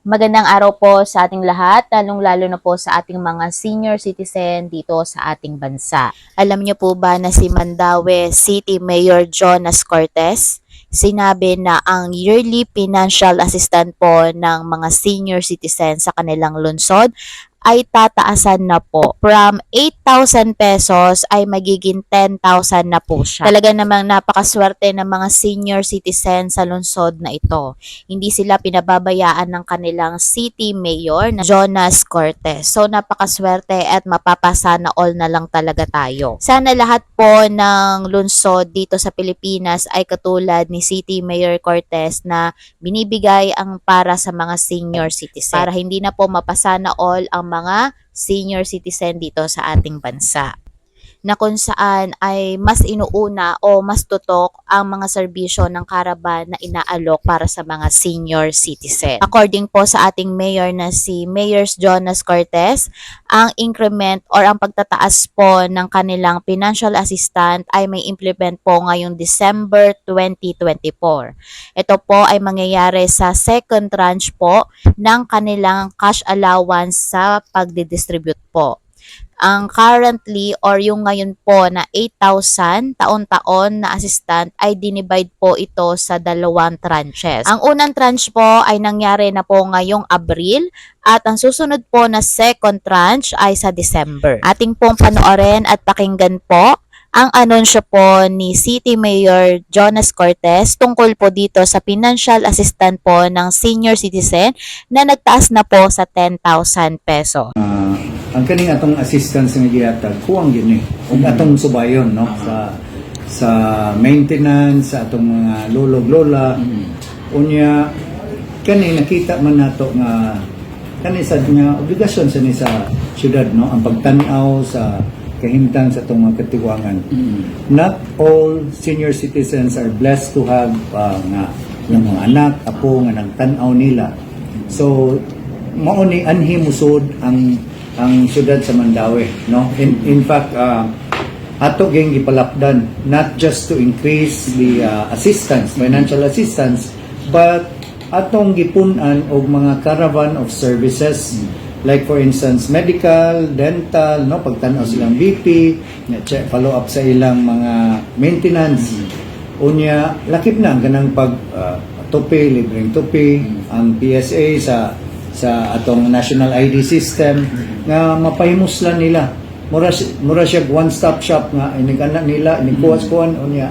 Magandang araw po sa ating lahat, lalong-lalo na po sa ating mga senior citizen dito sa ating bansa. Alam niyo po ba na si Mandaue City Mayor Jonas Cortez sinabi na ang yearly financial assistance po ng mga senior citizen sa kanilang lungsod ay tataasan na po. From 8,000 pesos ay magiging 10,000 na po siya. Talaga namang napakaswerte ng mga senior citizen sa lungsod na ito. Hindi sila pinababayaan ng kanilang city mayor na Jonas Cortez. So napakaswerte at mapapasana all na lang talaga tayo. Sana lahat po ng lungsod dito sa Pilipinas ay katulad ni City Mayor Cortez na binibigay ang para sa mga senior citizen para hindi na po mapasana all ang mga senior citizen dito sa ating bansa na kung saan ay mas inuuna o mas tutok ang mga serbisyo ng Caravan na inaalok para sa mga senior citizen. According po sa ating mayor na si Mayor Jonas Cortez, ang increment or ang pagtataas po ng kanilang financial assistant ay may implement po ngayong December 2024. Ito po ay mangyayari sa second tranche po ng kanilang cash allowance sa pagdidistribute po. Ang currently or yung ngayon po na 8,000 taon-taon na assistant ay dinivide po ito sa dalawang tranches. Ang unang tranche po ay nangyari na po ngayong Abril at ang susunod po na second tranche ay sa December. Ating pong panoorin at pakinggan po ang anunsyo po ni City Mayor Jonas Cortez tungkol po dito sa financial assistant po ng senior citizen na nagtaas na po sa 10,000 peso. Ang kaning atong assistance nga gihatag kuwang yun ug atong subayon no sa maintenance sa atong mga lolog lola unya kani nakita man nato nga kani sad nga obligasyon sa ni sa syudad no ang pagtan-aw sa kahimtang sa atong mga katiwangan. Not all senior citizens are blessed to have nga ng mga anak apo nga nagtan-aw nila, so mao ni anhi musod ang syudad sa Mandaue no in fact ato ging gipalapdan not just to increase the financial assistance, but atong gipun-an og mga caravan of services like for instance medical, dental no pagtan-aw silang BP check follow up sa ilang mga maintenance unya lakip na ganang pag tupi libreng tupi ang PSA sa atong national ID system nga mapahimuslan nila mura siya one stop shop nga inigana nila inikuwas kuan unya